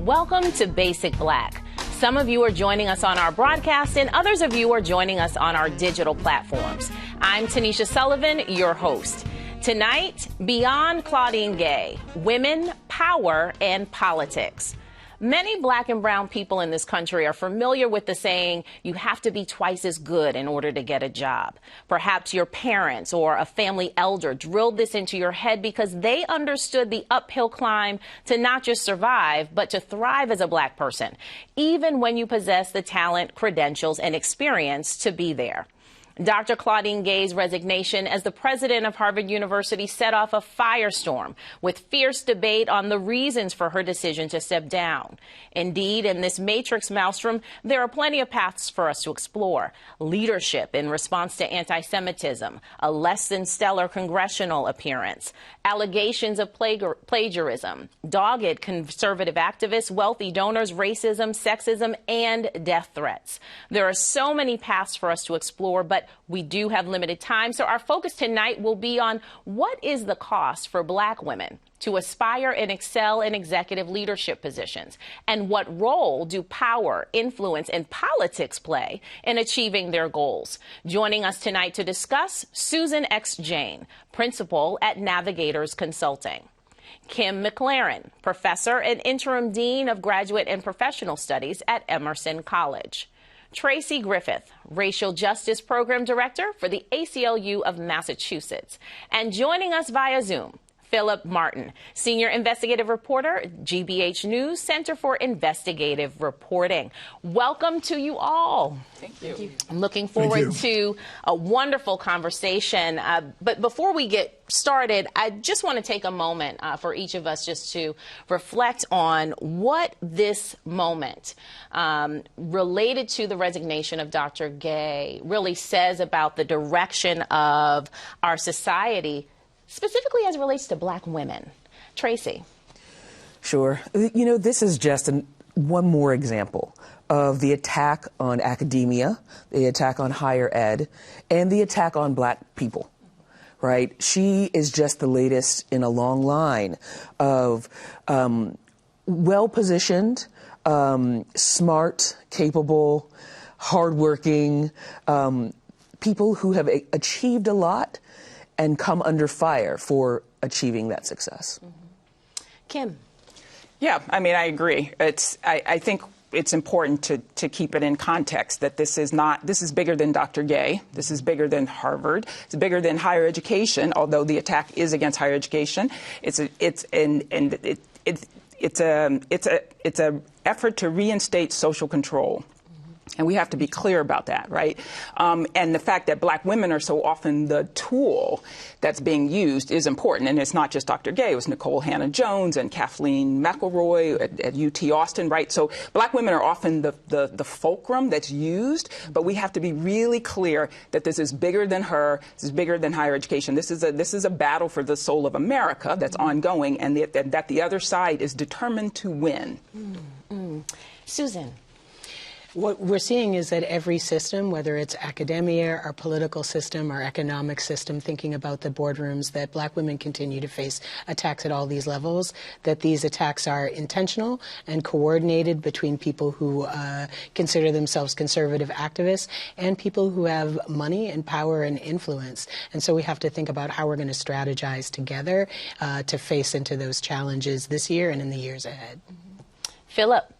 Welcome to Basic Black. Some of you are joining us on our broadcast and others of you are joining us on our digital platforms. I'm Tanisha Sullivan, your host. Tonight, Beyond Claudine Gay, Women, Power, and Politics. Many black and brown people in this country are familiar with the saying, you have to be twice as good in order to get a job. Perhaps your parents or a family elder drilled this into your head because they understood the uphill climb to not just survive, but to thrive as a black person, even when you possess the talent, credentials, and experience to be there. Dr. Claudine Gay's resignation as the president of Harvard University set off a firestorm with fierce debate on the reasons for her decision to step down. Indeed, in this matrix maelstrom, there are plenty of paths for us to explore. Leadership in response to antisemitism, a less than stellar congressional appearance, allegations of plagiarism, dogged conservative activists, wealthy donors, racism, sexism, and death threats. There are so many paths for us to explore, but we do have limited time, so our focus tonight will be on what is the cost for black women to aspire and excel in executive leadership positions, and what role do power, influence, and politics play in achieving their goals. Joining us tonight to discuss, Susan X. Jane, principal at Navigators Consulting. Kim McLaren, professor and interim dean of graduate and professional studies at Emerson College. Tracy Griffith, Racial Justice Program Director for the ACLU of Massachusetts. And joining us via Zoom, Philip Martin, Senior Investigative Reporter, GBH News Center for Investigative Reporting. Welcome to you all. Thank you. I'm looking forward to a wonderful conversation. But before we get started, I just want to take a moment for each of us just to reflect on what this moment related to the resignation of Dr. Gay really says about the direction of our society, specifically as it relates to black women. Tracy. Sure. You know, this is just one more example of the attack on academia, the attack on higher ed, and the attack on black people, right? She is just the latest in a long line of well-positioned, smart, capable, hardworking people who have achieved a lot and come under fire for achieving that success. Mm-hmm. Kim. Yeah, I mean, I agree. I think it's important to keep it in context that this is bigger than Dr. Gay. This is bigger than Harvard. It's bigger than higher education, although the attack is against higher education. It's a effort to reinstate social control. And we have to be clear about that, right? And the fact that black women are so often the tool that's being used is important. And it's not just Dr. Gay. It was Nicole Hannah-Jones and Kathleen McElroy at UT Austin, right? So black women are often the fulcrum that's used. But we have to be really clear that this is bigger than her. This is bigger than higher education. This is a battle for the soul of America that's ongoing, and that the other side is determined to win. Susan. What we're seeing is that every system, whether it's academia, our political system, our economic system, thinking about the boardrooms, that black women continue to face attacks at all these levels, that these attacks are intentional and coordinated between people who consider themselves conservative activists and people who have money and power and influence. And so we have to think about how we're going to strategize together to face into those challenges this year and in the years ahead. Philip.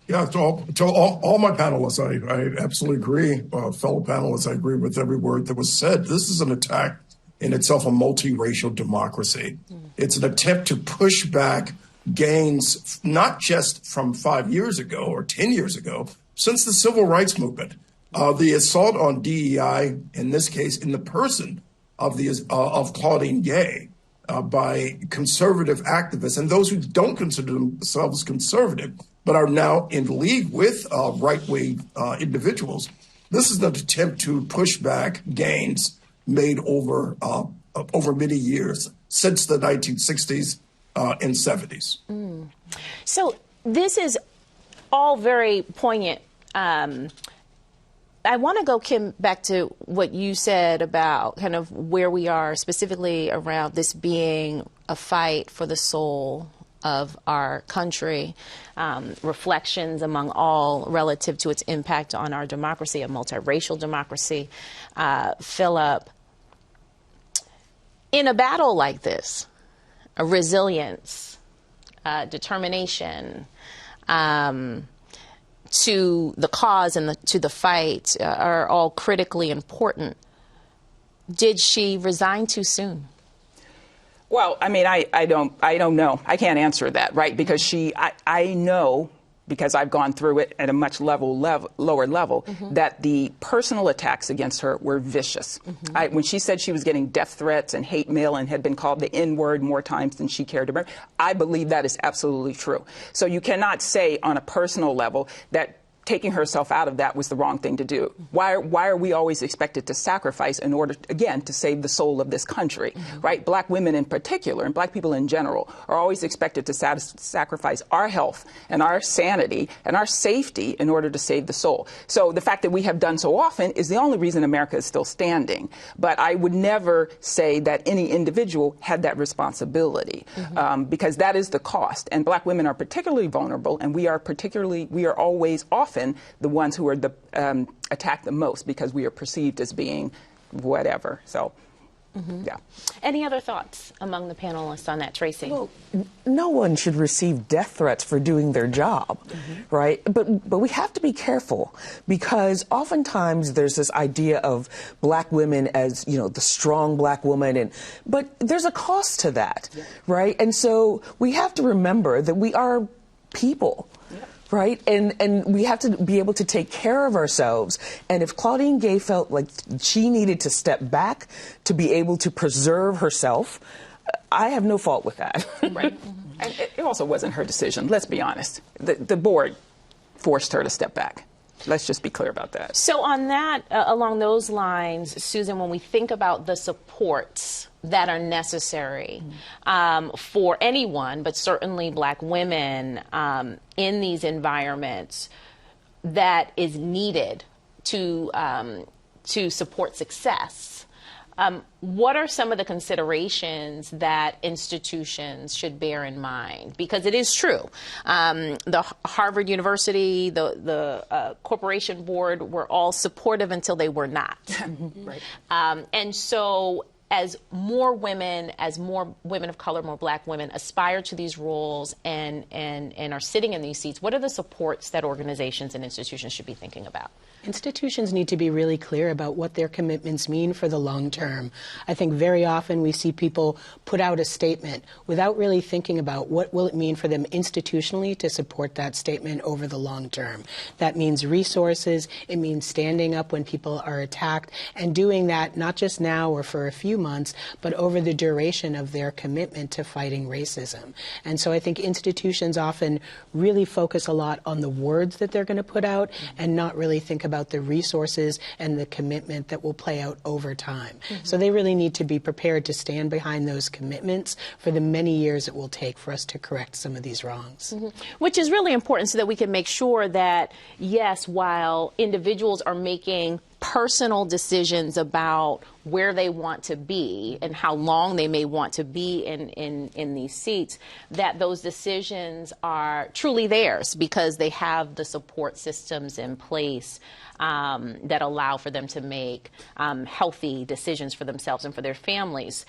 Yeah, to all my panelists, I absolutely agree. Fellow panelists, I agree with every word that was said. This is an attack in itself on multiracial democracy. It's an attempt to push back gains, not just from 5 years ago or 10 years ago, since the civil rights movement. The assault on DEI, in this case, in the person of Claudine Gay, by conservative activists and those who don't consider themselves conservative, but are now in league with right-wing individuals. This is an attempt to push back gains made over many years, since the 1960s and 70s. So this is all very poignant. I want to go, Kim, back to what you said about kind of where we are specifically around this being a fight for the soul of our country, reflections among all relative to its impact on our democracy, a multiracial democracy. Philip, in a battle like this, a resilience, determination, to the cause and to the fight are all critically important. Did she resign too soon? Well, I mean, I don't know. I can't answer that, right? Because I know, because I've gone through it at a much lower level, that the personal attacks against her were vicious. When she said she was getting death threats and hate mail and had been called the N-word more times than she cared to remember, I believe that is absolutely true. So you cannot say on a personal level that taking herself out of that was the wrong thing to do. Why are we always expected to sacrifice in order, again, to save the soul of this country, right? Black women in particular, and black people in general, are always expected to sacrifice our health and our sanity and our safety in order to save the soul. So the fact that we have done so often is the only reason America is still standing. But I would never say that any individual had that responsibility, because that is the cost. And black women are particularly vulnerable, and we are always often the ones who are attacked the most because we are perceived as being whatever. So, yeah. Any other thoughts among the panelists on that, Tracy? Well, no one should receive death threats for doing their job, right? But we have to be careful, because oftentimes there's this idea of black women as, you know, the strong black woman, but there's a cost to that, right? And so we have to remember that we are people. Right? And we have to be able to take care of ourselves. And if Claudine Gay felt like she needed to step back to be able to preserve herself, I have no fault with that. Right. And it also wasn't her decision, let's be honest. The board forced her to step back. Let's just be clear about that. So on that, along those lines, Susan, when we think about the supports that are necessary for anyone, but certainly black women in these environments, that is needed to support success, what are some of the considerations that institutions should bear in mind? Because it is true. The Harvard University, the corporation board were all supportive until they were not. Right. And so as more women of color, more black women aspire to these roles and are sitting in these seats, what are the supports that organizations and institutions should be thinking about? Institutions need to be really clear about what their commitments mean for the long term. I think very often we see people put out a statement without really thinking about what will it mean for them institutionally to support that statement over the long term. That means resources, it means standing up when people are attacked, and doing that not just now or for a few months, but over the duration of their commitment to fighting racism. And so I think institutions often really focus a lot on the words that they're going to put out and not really think about the resources and the commitment that will play out over time. So they really need to be prepared to stand behind those commitments for the many years it will take for us to correct some of these wrongs. Which is really important so that we can make sure that, yes, while individuals are making personal decisions about where they want to be and how long they may want to be in these seats, that those decisions are truly theirs because they have the support systems in place that allow for them to make healthy decisions for themselves and for their families.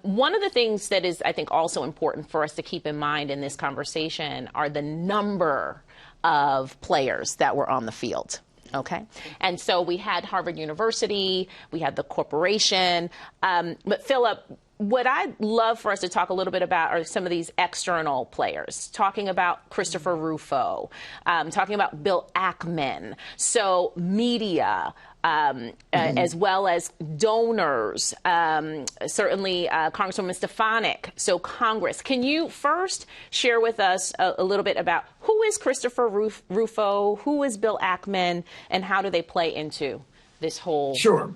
One of the things that is, I think, also important for us to keep in mind in this conversation are the number of players that were on the field. Okay. And so we had Harvard University, we had the corporation. But Philip, what I'd love for us to talk a little bit about are some of these external players, talking about Christopher Rufo, talking about Bill Ackman. So media, as well as donors, certainly Congresswoman Stefanik, so Congress. Can you first share with us a little bit about who is Christopher Rufo, who is Bill Ackman, and how do they play into this whole... Sure.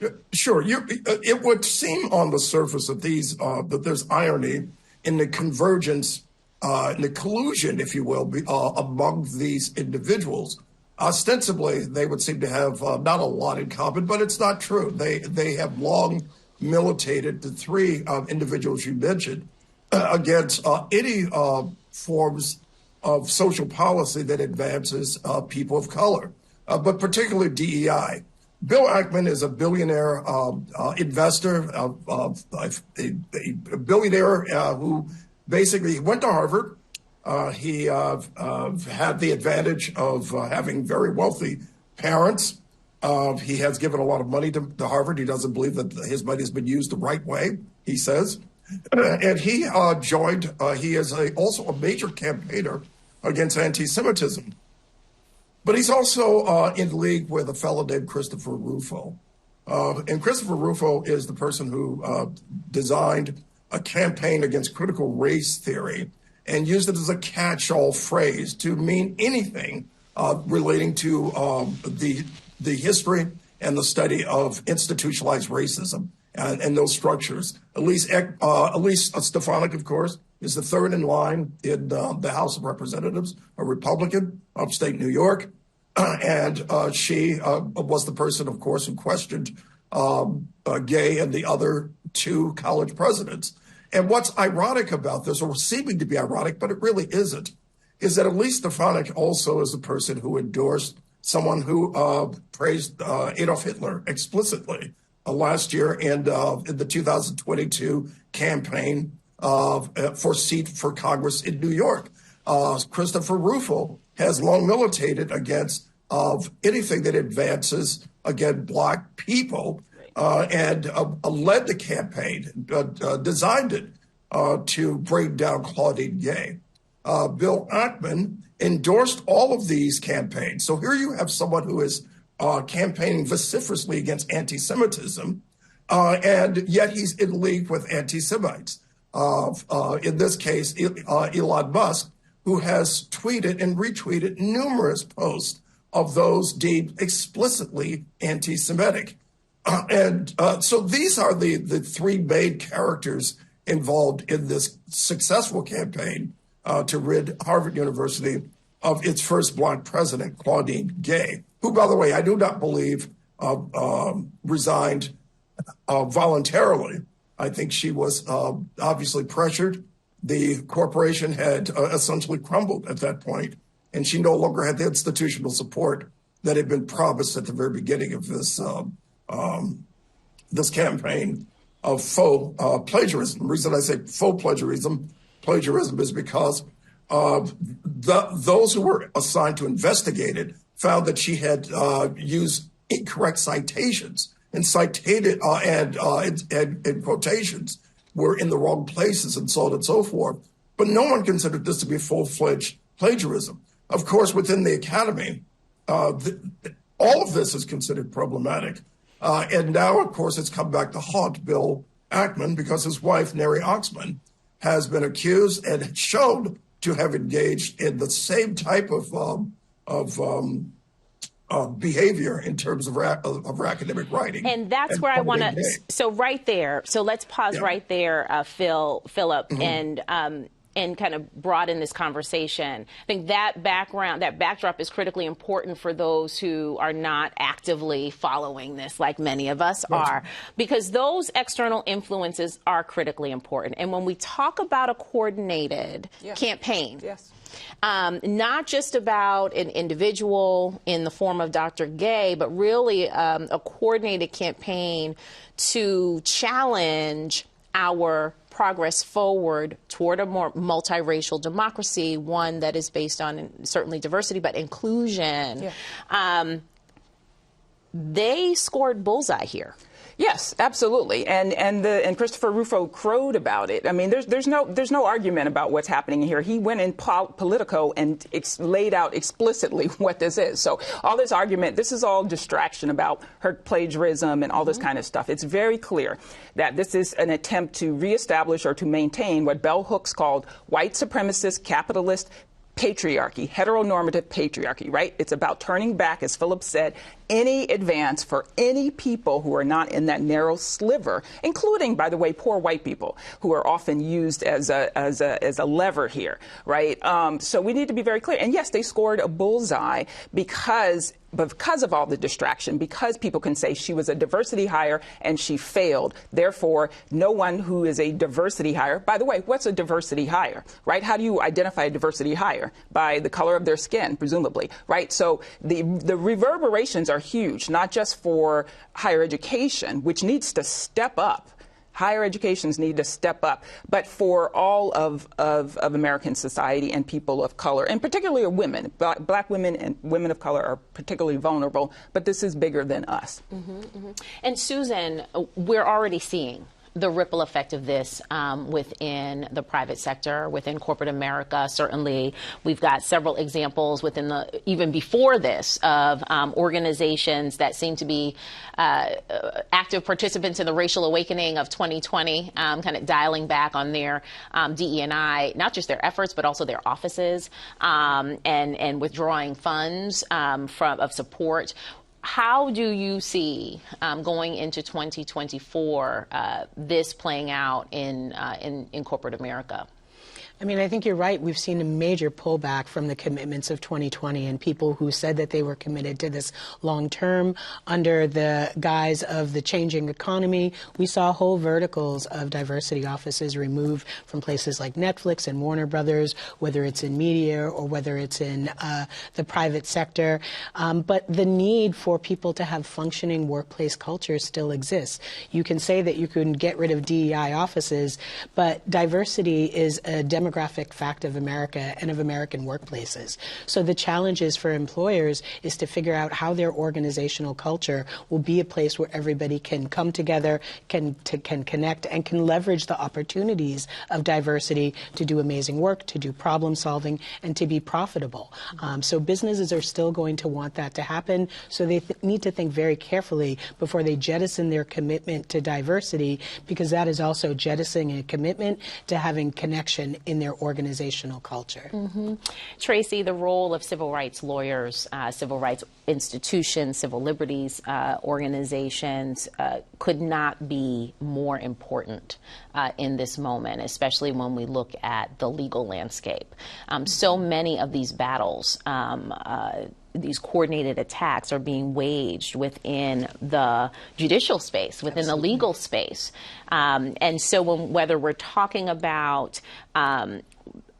It would seem on the surface of these that there's irony in the convergence, in the collusion, if you will, among these individuals. Ostensibly, they would seem to have not a lot in common, but it's not true. They have long militated, the three individuals you mentioned, against any forms of social policy that advances people of color, but particularly DEI. Bill Ackman is a billionaire investor, a billionaire who basically went to Harvard. He had the advantage of having very wealthy parents. He has given a lot of money to Harvard. He doesn't believe that his money has been used the right way, he says. And he joined, he is also a major campaigner against anti-Semitism. But he's also in league with a fellow named Christopher Rufo. And Christopher Rufo is the person who designed a campaign against critical race theory and used it as a catch-all phrase to mean anything relating to the history and the study of institutionalized racism and those structures. Elise Stefanik, of course, is the third in line in the House of Representatives, a Republican, upstate New York. And she was the person, of course, who questioned Gay and the other two college presidents. And what's ironic about this, or seeming to be ironic, but it really isn't, is that Elise Stefanik also is the person who endorsed someone who praised Adolf Hitler explicitly last year in the 2022 campaign for seat for Congress in New York. Christopher Rufo has long militated against anything that advances, again, Black people, and led the campaign, designed it to bring down Claudine Gay. Bill Ackman endorsed all of these campaigns. So here you have someone who is campaigning vociferously against anti-Semitism, and yet he's in league with anti-Semites. In this case, Elon Musk, who has tweeted and retweeted numerous posts of those deemed explicitly anti-Semitic. So these are the three main characters involved in this successful campaign to rid Harvard University of its first Black president, Claudine Gay, who, by the way, I do not believe resigned voluntarily. I think she was obviously pressured. The corporation had essentially crumbled at that point, and she no longer had the institutional support that had been promised at the very beginning of this this campaign of faux plagiarism. The reason I say faux plagiarism is because those who were assigned to investigate it found that she had used incorrect citations and cited and quotations were in the wrong places and so on and so forth. But no one considered this to be full-fledged plagiarism. Of course, within the academy, all of this is considered problematic. And now, of course, it's come back to haunt Bill Ackman because his wife, Neri Oxman, has been accused and shown to have engaged in the same type of behavior in terms of academic writing. And that's where I want to, so right there, so let's pause right there, Philip, and kind of broaden this conversation. I think that backdrop is critically important for those who are not actively following this like many of us are, because those external influences are critically important. And when we talk about a coordinated campaign, not just about an individual in the form of Dr. Gay, but really a coordinated campaign to challenge our progress forward toward a more multiracial democracy, one that is based on certainly diversity, but inclusion. They scored bullseye here. Yes, absolutely, and Christopher Rufo crowed about it. I mean, there's no argument about what's happening here. He went in Politico and laid out explicitly what this is. So all this argument, this is all distraction about her plagiarism and all this kind of stuff. It's very clear that this is an attempt to reestablish or to maintain what bell hooks called white supremacist capitalist patriarchy, heteronormative patriarchy, right? It's about turning back, as Philip said, any advance for any people who are not in that narrow sliver, including, by the way, poor white people who are often used as a lever here, right? So we need to be very clear. And yes, they scored a bullseye because of all the distraction, because people can say she was a diversity hire and she failed. Therefore, no one who is a diversity hire, by the way, what's a diversity hire, right? How do you identify a diversity hire? By the color of their skin, presumably, right? So the reverberations are huge, not just for higher education, which needs to step up. Higher educations need to step up, but for all of American society and people of color, and particularly women. Black women and women of color are particularly vulnerable, but this is bigger than us. And Susan, we're already seeing the ripple effect of this within the private sector, within corporate America. Certainly, we've got several examples within even before this of organizations that seem to be active participants in the racial awakening of 2020, kind of dialing back on their DE&I, not just their efforts, but also their offices, and withdrawing funds of support. How do you see going into 2024 this playing out in corporate America? I mean, I think you're right. We've seen a major pullback from the commitments of 2020 and people who said that they were committed to this long term under the guise of the changing economy. We saw whole verticals of diversity offices removed from places like Netflix and Warner Brothers, whether it's in media or whether it's in the private sector. But the need for people to have functioning workplace cultures still exists. You can say that you can get rid of DEI offices, but diversity is a demographic fact of America and of American workplaces. So the challenges for employers is to figure out how their organizational culture will be a place where everybody can come together, can connect, and can leverage the opportunities of diversity to do amazing work, to do problem solving, and to be profitable. So businesses are still going to want that to happen. So they need to think very carefully before they jettison their commitment to diversity, because that is also jettisoning a commitment to having connection in their organizational culture. Tracy, the role of civil rights lawyers, civil rights institutions, civil liberties organizations could not be more important in this moment, especially when we look at the legal landscape. So many of these battles, these coordinated attacks are being waged within the judicial space, within the legal space. And so whether we're talking about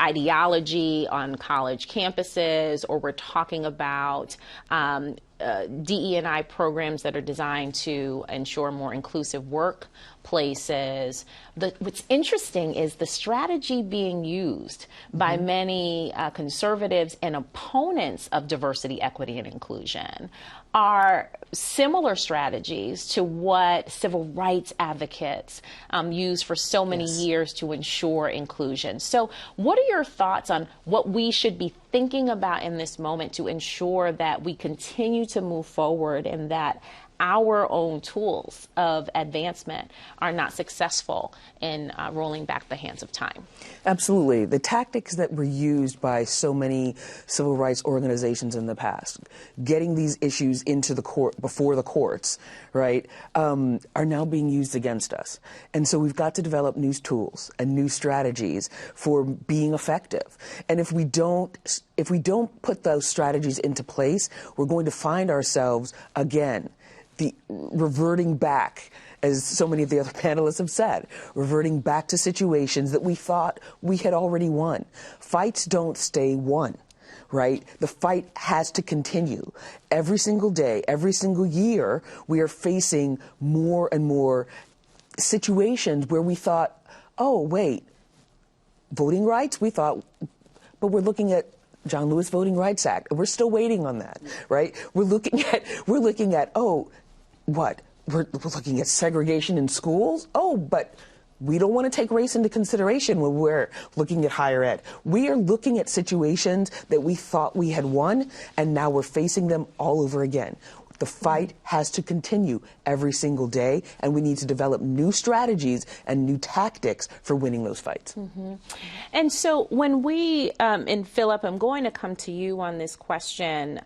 ideology on college campuses, or we're talking about DE&I programs that are designed to ensure more inclusive workplaces. What's interesting is the strategy being used by many conservatives and opponents of diversity, equity, and inclusion are similar strategies to what civil rights advocates use for so many years to ensure inclusion. So what are your thoughts on what we should be thinking about in this moment to ensure that we continue to move forward and that our own tools of advancement are not successful in rolling back the hands of time? Absolutely. The tactics that were used by so many civil rights organizations in the past, getting these issues into the court, before the courts, right, are now being used against us. And so we've got to develop new tools and new strategies for being effective. And if we don't put those strategies into place, we're going to find ourselves again reverting back, as so many of the other panelists have said, reverting back to situations that we thought we had already won. Fights don't stay won, right? The fight has to continue. Every single day, every single year, we are facing more and more situations where we thought, oh, wait, voting rights? We thought, but we're looking at John Lewis Voting Rights Act. We're still waiting on that, right? We're looking at, oh, what? We're looking at segregation in schools? Oh, but we don't want to take race into consideration when we're looking at higher ed. We are looking at situations that we thought we had won, and now we're facing them all over again. The fight has to continue every single day, and we need to develop new strategies and new tactics for winning those fights. And so when we, and Philip, I'm going to come to you on this question,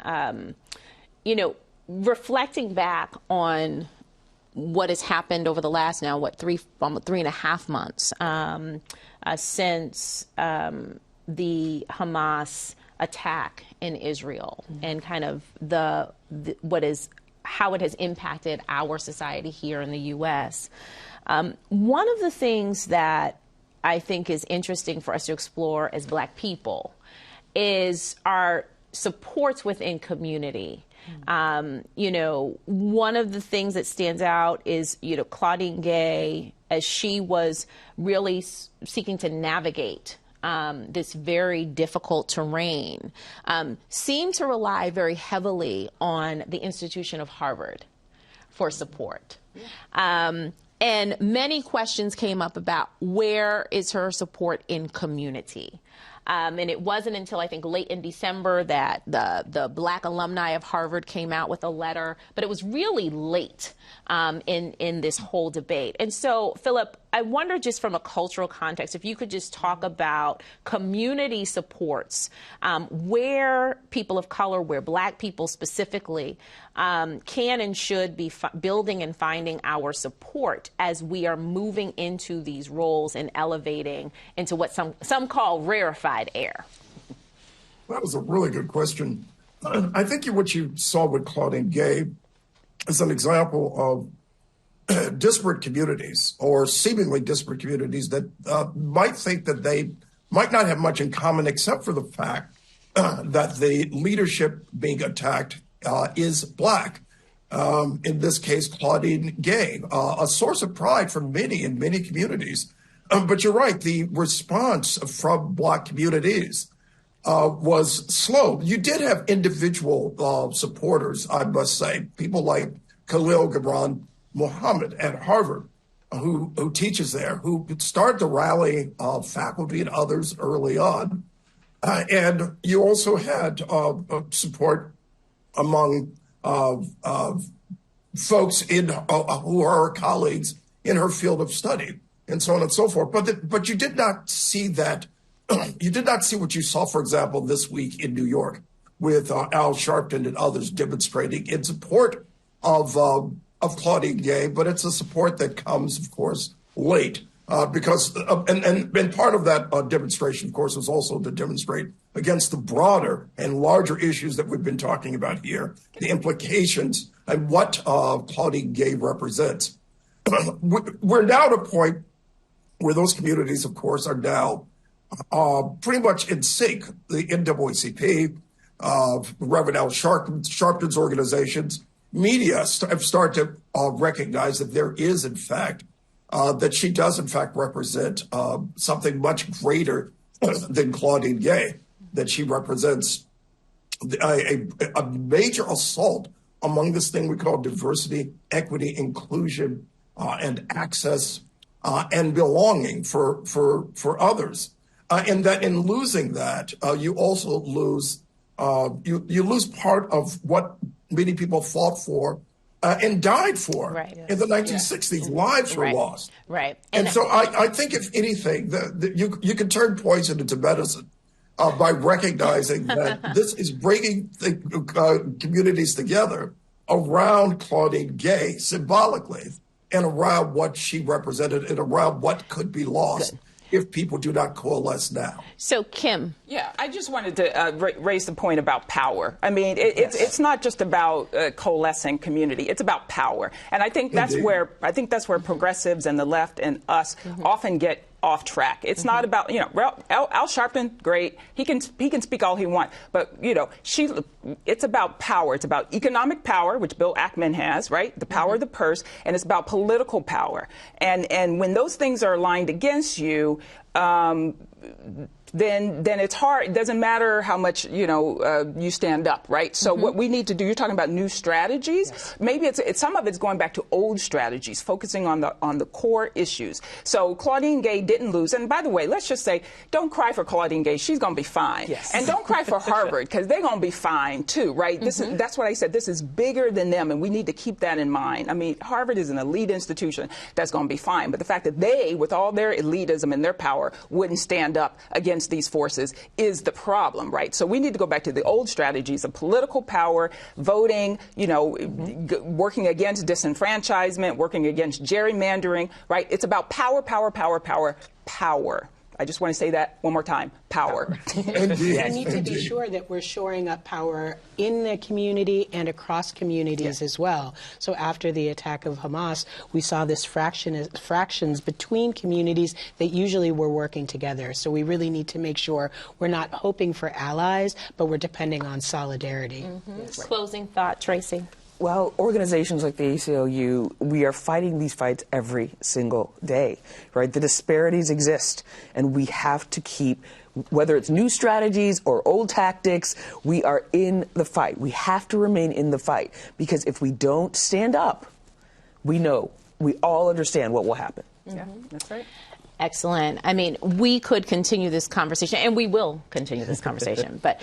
reflecting back on what has happened over the last now, almost 3.5 months since the Hamas attack in Israel, and kind of how it has impacted our society here in the U.S. One of the things that I think is interesting for us to explore as Black people is our supports within community. You know, one of the things that stands out is, you know, Claudine Gay, as she was really seeking to navigate this very difficult terrain, seemed to rely very heavily on the institution of Harvard for support. And many questions came up about where is her support in community. And it wasn't until I think late in December that the Black alumni of Harvard came out with a letter, but it was really late in this whole debate. And so, Philip, I wonder, just from a cultural context, if you could just talk about community supports, where people of color, where Black people specifically, can and should be building and finding our support as we are moving into these roles and elevating into what some call rarefied air. That was a really good question. I think what you saw with Claudine Gay is an example of disparate communities, or seemingly disparate communities, that might think that they might not have much in common, except for the fact that the leadership being attacked is Black. In this case, Claudine Gay, a source of pride for many in many communities. But you're right, the response from Black communities was slow. You did have individual supporters, I must say, people like Khalil Gibran Muhammad at Harvard, who teaches there, who started to rally faculty and others early on. And you also had support among folks who are her colleagues in her field of study, and so on and so forth. But you did not see that. You did not see what you saw, for example, this week in New York, with Al Sharpton and others demonstrating in support of Claudine Gay. But it's a support that comes, of course, late, because and part of that demonstration, of course, was also to demonstrate against the broader and larger issues that we've been talking about here, the implications and what Claudine Gay represents. We're now at a point where those communities, of course, are now pretty much in sync. The NAACP, Reverend Al Sharpton's organizations, media have started to recognize that there is, in fact, that she does, in fact, represent something much greater than Claudine Gay, that she represents a major assault among this thing we call diversity, equity, inclusion, and access and belonging for others. And that in losing that, you also lose you lose part of what many people fought for and died for in the 1960s. Yeah. Lives were lost. Right. And so I think, if anything, you can turn poison into medicine by recognizing that this is bringing the communities together around Claudine Gay symbolically, and around what she represented, and around what could be lost if people do not coalesce now. So, Kim. Yeah, I just wanted to raise the point about power. I mean, it's not just about coalescing community; it's about power, and I think that's where progressives and the left and us often get off track. It's not about, Al Sharpton, great. He can speak all he wants, but it's about power. It's about economic power, which Bill Ackman has, right? The power of the purse, and it's about political power. And when those things are aligned against you, then it's hard. It doesn't matter how much you stand up, right? So what we need to do, you're talking about new strategies. Yes. Maybe it's some of it's going back to old strategies, focusing on the core issues. So Claudine Gay didn't lose. And by the way, let's just say, don't cry for Claudine Gay. She's going to be fine. Yes. And don't cry for Harvard, because they're going to be fine too, right? That's what I said. This is bigger than them, and we need to keep that in mind. I mean, Harvard is an elite institution that's going to be fine, but the fact that they, with all their elitism and their power, wouldn't stand up against against these forces is the problem, right? So we need to go back to the old strategies of political power, voting, working against disenfranchisement, working against gerrymandering, right? It's about power, power, power, power, power. I just want to say that one more time. Power. We need to be sure that we're shoring up power in the community and across communities as well. So after the attack of Hamas, we saw this fractions between communities that usually were working together. So we really need to make sure we're not hoping for allies, but we're depending on solidarity. Closing thought, Tracy. Well, organizations like the ACLU, we are fighting these fights every single day, right? The disparities exist, and we have to keep, whether it's new strategies or old tactics, we are in the fight. We have to remain in the fight, because if we don't stand up, we all understand what will happen. Yeah, that's right. Excellent. I mean, we could continue this conversation, and we will continue this conversation, but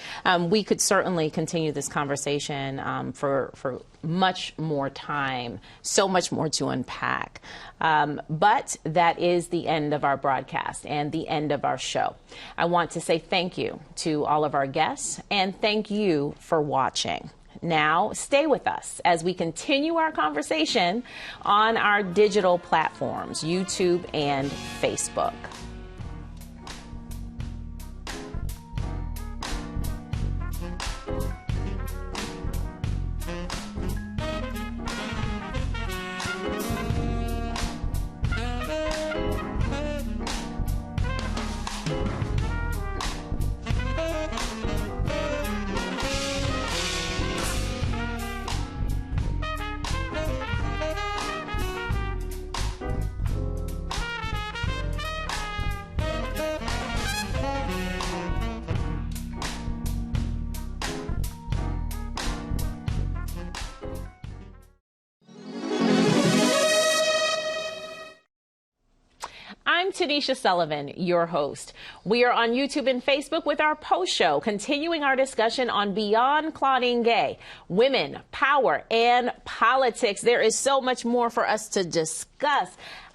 we could certainly continue this conversation for much more time, so much more to unpack. But that is the end of our broadcast and the end of our show. I want to say thank you to all of our guests, and thank you for watching. Now, stay with us as we continue our conversation on our digital platforms, YouTube and Facebook. I'm Tanisha Sullivan, your host. We are on YouTube and Facebook with our post show, continuing our discussion on Beyond Claudine Gay, women, power, and politics. There is so much more for us to discuss.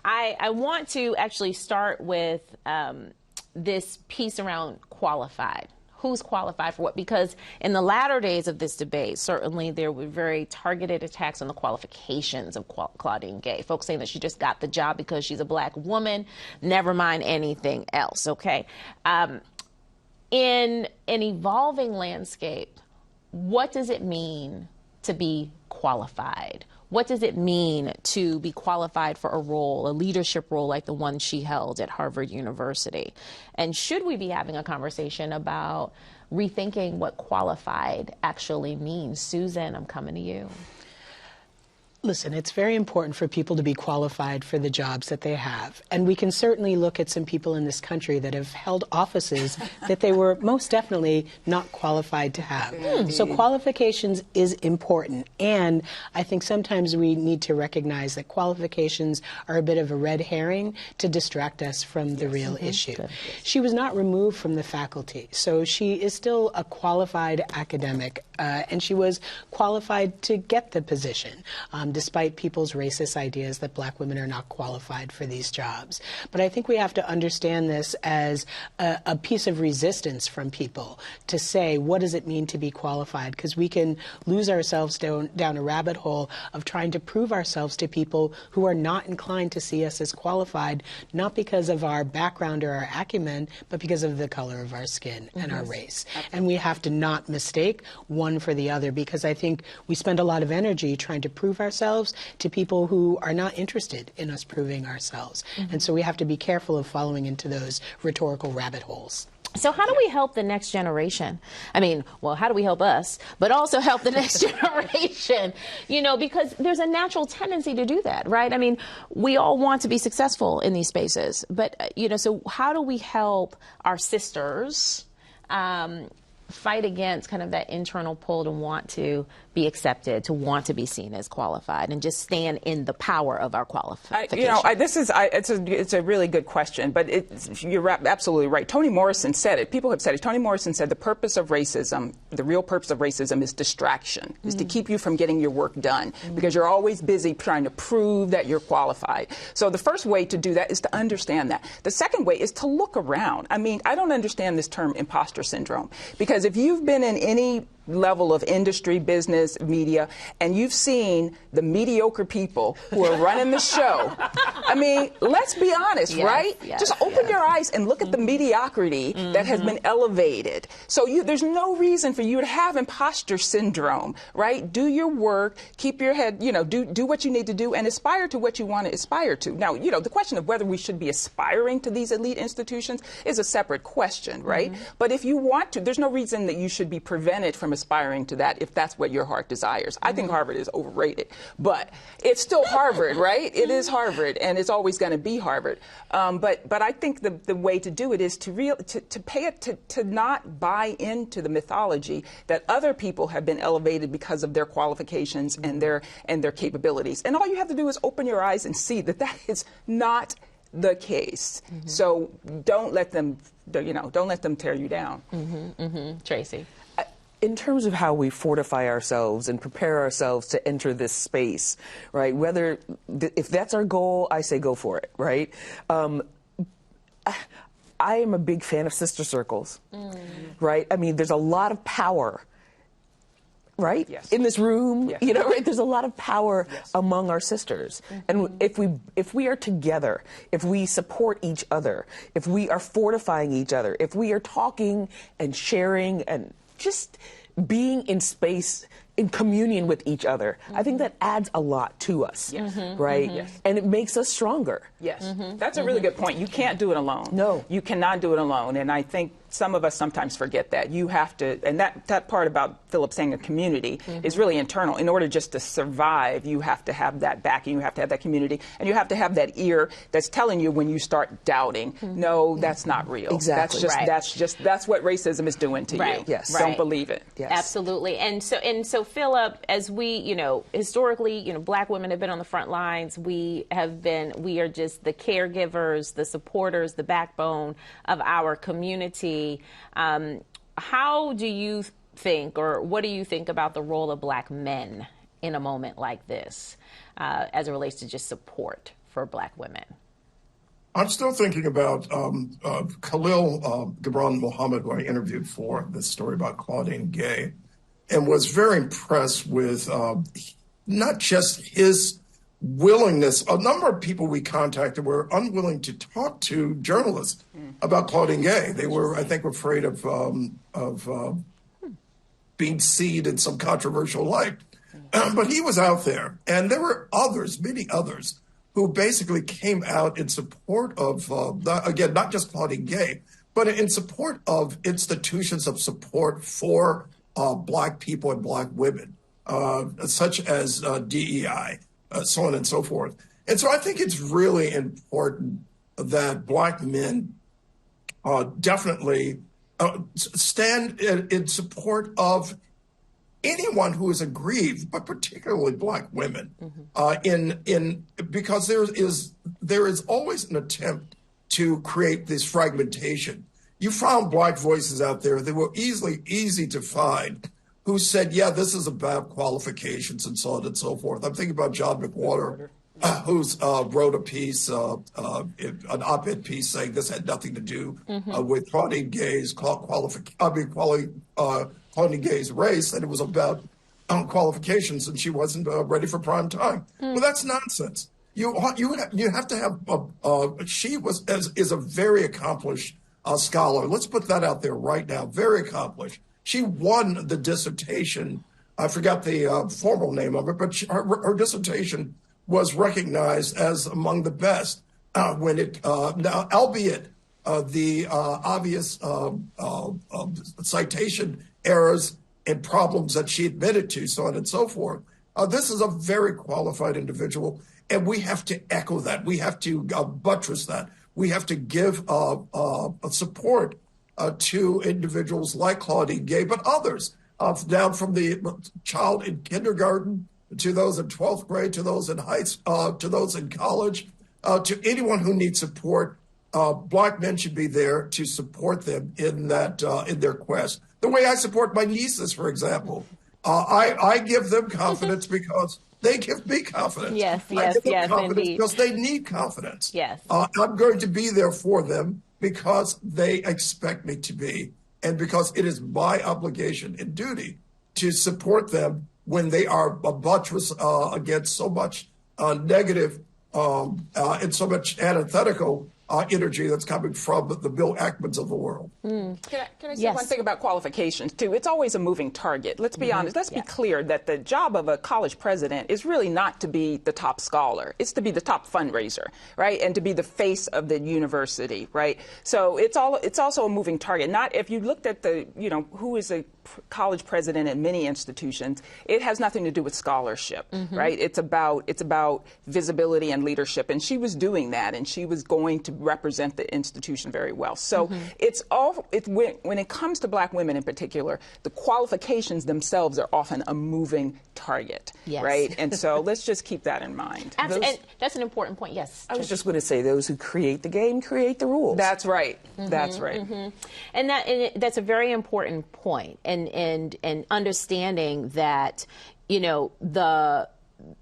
I want to actually start with this piece around qualified. Who's qualified for what? Because in the latter days of this debate, certainly there were very targeted attacks on the qualifications of Claudine Gay. Folks saying that she just got the job because she's a black woman, never mind anything else, okay? In an evolving landscape, what does it mean to be qualified? What does it mean to be qualified for a role, a leadership role like the one she held at Harvard University? And should we be having a conversation about rethinking what qualified actually means? Susan, I'm coming to you. Listen, it's very important for people to be qualified for the jobs that they have. And we can certainly look at some people in this country that have held offices that they were most definitely not qualified to have. So qualifications is important. And I think sometimes we need to recognize that qualifications are a bit of a red herring to distract us from the real issue. She was not removed from the faculty. So she is still a qualified academic. And she was qualified to get the position, despite people's racist ideas that black women are not qualified for these jobs. But I think we have to understand this as a piece of resistance from people to say, what does it mean to be qualified? Because we can lose ourselves down a rabbit hole of trying to prove ourselves to people who are not inclined to see us as qualified, not because of our background or our acumen, but because of the color of our skin and our race. And we have to not mistake one for the other, because I think we spend a lot of energy trying to prove ourselves to people who are not interested in us proving ourselves. And so we have to be careful of following into those rhetorical rabbit holes. So how do we help the next generation? I mean, well, how do we help us, but also help the next generation? You know, because there's a natural tendency to do that, right? I mean, we all want to be successful in these spaces, but, you know, so how do we help our sisters fight against kind of that internal pull to want to be accepted, to want to be seen as qualified, and just stand in the power of our qualification? It's a really good question, but you're absolutely right. Toni Morrison said it. People have said it. Toni Morrison said the purpose of racism, the real purpose of racism, is distraction, is to keep you from getting your work done, because you're always busy trying to prove that you're qualified. So the first way to do that is to understand that. The second way is to look around. I mean, I don't understand this term imposter syndrome, because if you've been in any level of industry, business, media, and you've seen the mediocre people who are running the show. I mean, let's be honest, right? Yes, just open your eyes and look at the mediocrity that has been elevated. So there's no reason for you to have imposter syndrome, right? Do your work, keep your head, do what you need to do, and aspire to what you want to aspire to. Now, the question of whether we should be aspiring to these elite institutions is a separate question, right? But if you want to, there's no reason that you should be prevented from aspiring to that if that's what your heart desires. I think Harvard is overrated, but it's still Harvard, right? It is Harvard, and it's always going to be Harvard. But I think the way to do it is to not buy into the mythology that other people have been elevated because of their qualifications and their capabilities. And all you have to do is open your eyes and see that that is not the case. So don't let them, don't let them tear you down. Tracy? In terms of how we fortify ourselves and prepare ourselves to enter this space, right? If that's our goal, I say go for it, right? I am a big fan of sister circles, right? I mean, there's a lot of power, right? Yes. In this room, Yes. Right? There's a lot of power among our sisters. And if we are together, if we support each other, if we are fortifying each other, if we are talking and sharing and just being in space, in communion with each other, I think that adds a lot to us, right? Yes. And it makes us stronger. Yes, that's a really good point. You can't do it alone. No. You cannot do it alone. And I think some of us sometimes forget that. You have to, and that part about Philip saying a community is really internal. In order just to survive, you have to have that backing, you have to have that community, and you have to have that ear that's telling you when you start doubting, no, that's not real. Exactly. That's what racism is doing to you. Yes. Don't believe it. Yes. Absolutely. And so Philip, as we, historically, Black women have been on the front lines. We are just the caregivers, the supporters, the backbone of our community. How do you think, or what do you think about the role of Black men in a moment like this, as it relates to just support for Black women? I'm still thinking about Khalil Gibran Muhammad, who I interviewed for this story about Claudine Gay, and was very impressed with not just his willingness. A number of people we contacted were unwilling to talk to journalists about Claudine Gay. They were, I think, afraid of being seen in some controversial light. But he was out there, and there were others, many others, who basically came out in support of, again, not just Claudine Gay, but in support of institutions of support for Black people and Black women, such as DEI. So on and so forth. And so I think it's really important that Black men definitely stand in support of anyone who is aggrieved, but particularly Black women, because there is always an attempt to create this fragmentation. You found Black voices out there that were easy to find, who said, yeah, this is about qualifications and so on and so forth. I'm thinking about John McWhorter, who's wrote a piece, an op-ed piece saying this had nothing to do with Claudine Gay's Claudine Gay's race, and it was about qualifications, and she wasn't ready for prime time. Well, that's nonsense. You have to have. She is a very accomplished scholar. Let's put that out there right now. Very accomplished. She won the dissertation. I forgot the formal name of it, but her dissertation was recognized as among the best when it, now, albeit the obvious citation errors and problems that she admitted to, so on and so forth. This is a very qualified individual, and we have to echo that. We have to buttress that. We have to give support to individuals like Claudine Gay, but others, down from the child in kindergarten to those in 12th grade, to those in to those in college, to anyone who needs support. Black men should be there to support them in that in their quest. The way I support my nieces, for example, I give them confidence because they give me confidence. Yes, I give them yes, confidence indeed. because they need confidence. Yes. I'm going to be there for them because they expect me to be, and because it is my obligation and duty to support them when they are buttressed against so much negative and so much antithetical energy that's coming from the Bill Ackmans of the world. Can I say Yes. one thing about qualifications, too? It's always a moving target. Let's be honest. Let's be clear that the job of a college president is really not to be the top scholar. It's to be the top fundraiser, right? And to be the face of the university, right? So it's also a moving target. Not if you looked at the, who is a college president at many institutions, it has nothing to do with scholarship, right? It's about visibility and leadership. And she was doing that, and she was going to represent the institution very well. So when it comes to black women in particular, the qualifications themselves are often a moving target, right? And so let's just keep that in mind. And that's an important point. Yes. I was just going to say, those who create the game create the rules. That's right. That's right. And that's a very important point. And understanding that,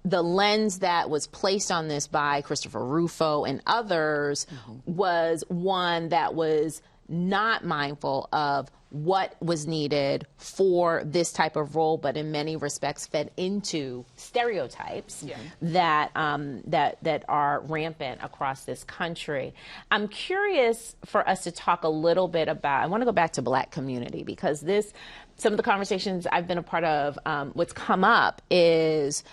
the lens that was placed on this by Christopher Rufo and others was one that was not mindful of what was needed for this type of role, but in many respects fed into stereotypes that are rampant across this country. I'm curious for us to talk a little bit about, I want to go back to black community, because some of the conversations I've been a part of, what's come up is,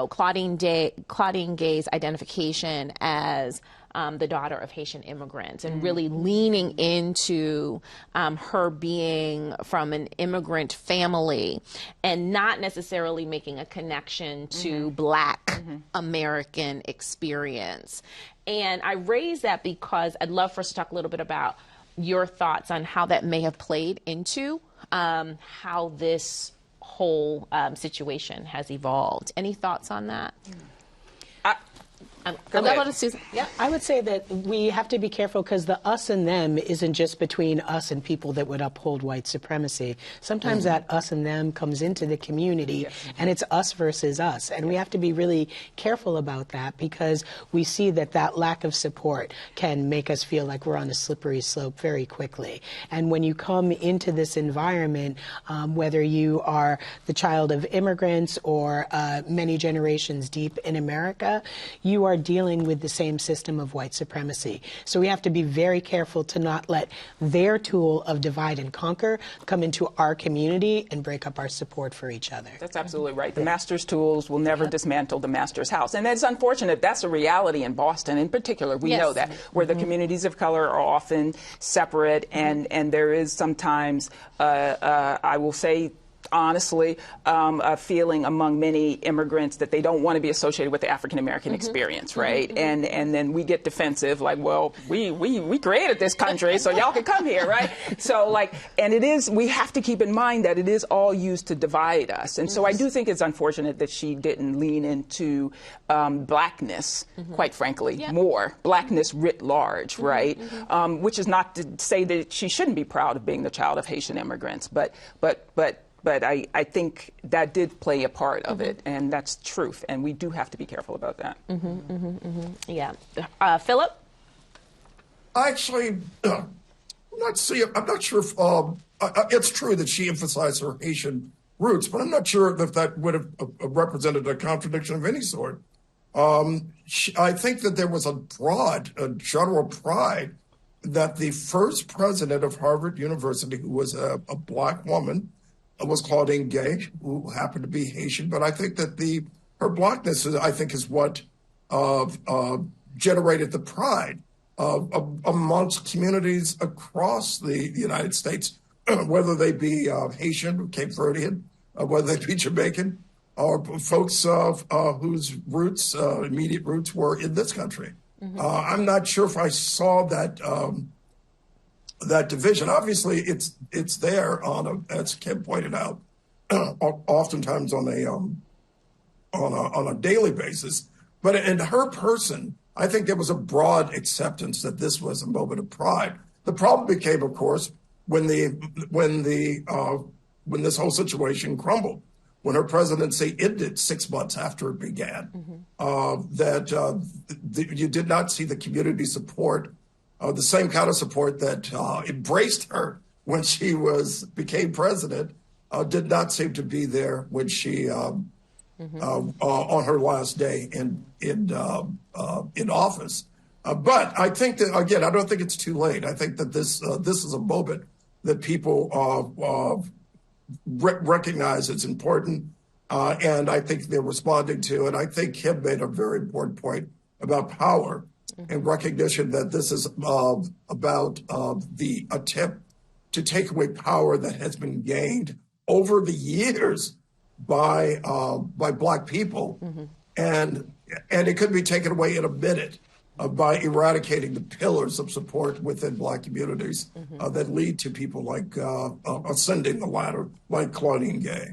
Claudine Gay's identification as the daughter of Haitian immigrants, and really leaning into her being from an immigrant family and not necessarily making a connection to Black American experience. And I raise that because I'd love for us to talk a little bit about your thoughts on how that may have played into how this whole situation has evolved. Any thoughts on that? Susan. Yeah, I would say that we have to be careful, because the us and them isn't just between us and people that would uphold white supremacy. Sometimes that us and them comes into the community, and it's us versus us. And we have to be really careful about that, because we see that lack of support can make us feel like we're on a slippery slope very quickly. And when you come into this environment, whether you are the child of immigrants or many generations deep in America, you are dealing with the same system of white supremacy. So we have to be very careful to not let their tool of divide and conquer come into our community and break up our support for each other. That's absolutely right. The master's tools will never dismantle the master's house. And that's unfortunate. That's a reality in Boston in particular. We know that, where the communities of color are often separate, and there is sometimes, I will say, honestly, a feeling among many immigrants that they don't want to be associated with the African American experience, right? And then we get defensive, like, well, we created this country, so y'all can come here, right? So and it is, we have to keep in mind that it is all used to divide us. And so I do think it's unfortunate that she didn't lean into blackness, quite frankly, more. Blackness writ large, right? Which is not to say that she shouldn't be proud of being the child of Haitian immigrants, but I think that did play a part of it, and that's truth, and we do have to be careful about that. Yeah. Philip? Actually, I'm not sure if it's true that she emphasized her Haitian roots, but I'm not sure if that would have represented a contradiction of any sort. I think that there was a general pride that the first president of Harvard University, who was a black woman, was Claudine Gay, who happened to be Haitian. But I think that her blackness, is what generated the pride amongst communities across the United States, whether they be Haitian, Cape Verdean, whether they be Jamaican, or folks whose immediate roots were in this country. I'm not sure if I saw that that division. Obviously, it's there as Kim pointed out, oftentimes on a daily basis. But in her person, I think there was a broad acceptance that this was a moment of pride. The problem became, of course, when this whole situation crumbled, when her presidency ended 6 months after it began. You did not see the community support, the same kind of support that embraced her when she became president, did not seem to be there when she on her last day in office. But I think that, again, I don't think it's too late. I think that this is a moment that people recognize it's important, and I think they're responding to it. I think Kim made a very important point about power and recognition that this is about the attempt to take away power that has been gained over the years by Black people, and it could be taken away in a minute by eradicating the pillars of support within Black communities that lead to people like ascending the ladder, like Claudine Gay.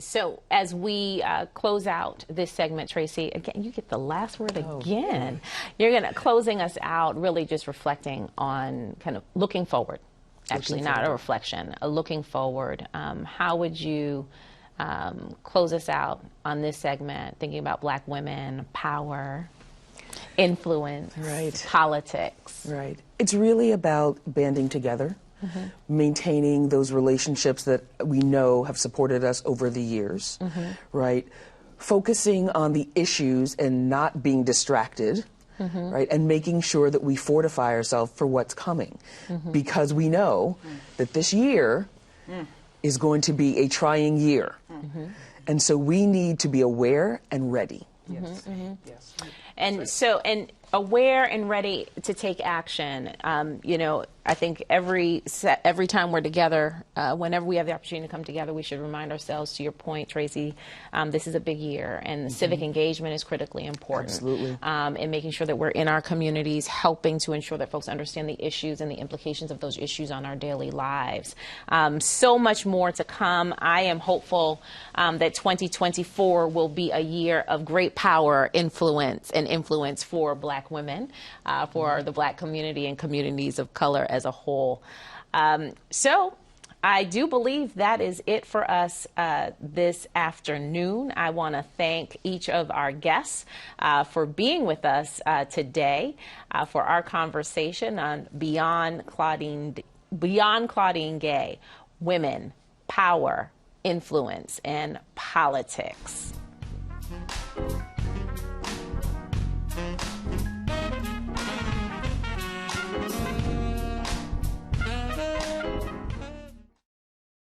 So as we close out this segment, Tracy, again, you get the last word again. You're going to closing us out, really just reflecting on kind of looking forward. Actually, not a reflection, a looking forward. How would you close us out on this segment, thinking about Black women, power, influence, politics? Right. It's really about banding together, maintaining those relationships that we know have supported us over the years, right? Focusing on the issues and not being distracted, right? And making sure that we fortify ourselves for what's coming, because we know that this year is going to be a trying year. And so we need to be aware and ready. Yes. And so, and aware and ready to take action. You know, I think every time we're together, whenever we have the opportunity to come together, we should remind ourselves, to your point, Tracy, this is a big year, and civic engagement is critically important. Absolutely. In making sure that we're in our communities, helping to ensure that folks understand the issues and the implications of those issues on our daily lives. So much more to come. I am hopeful that 2024 will be a year of great power, influence for Black women, for the Black community and communities of color as a whole. So I do believe that is it for us this afternoon. I want to thank each of our guests for being with us today for our conversation on Beyond Claudine Gay, Women, Power, Influence, and Politics.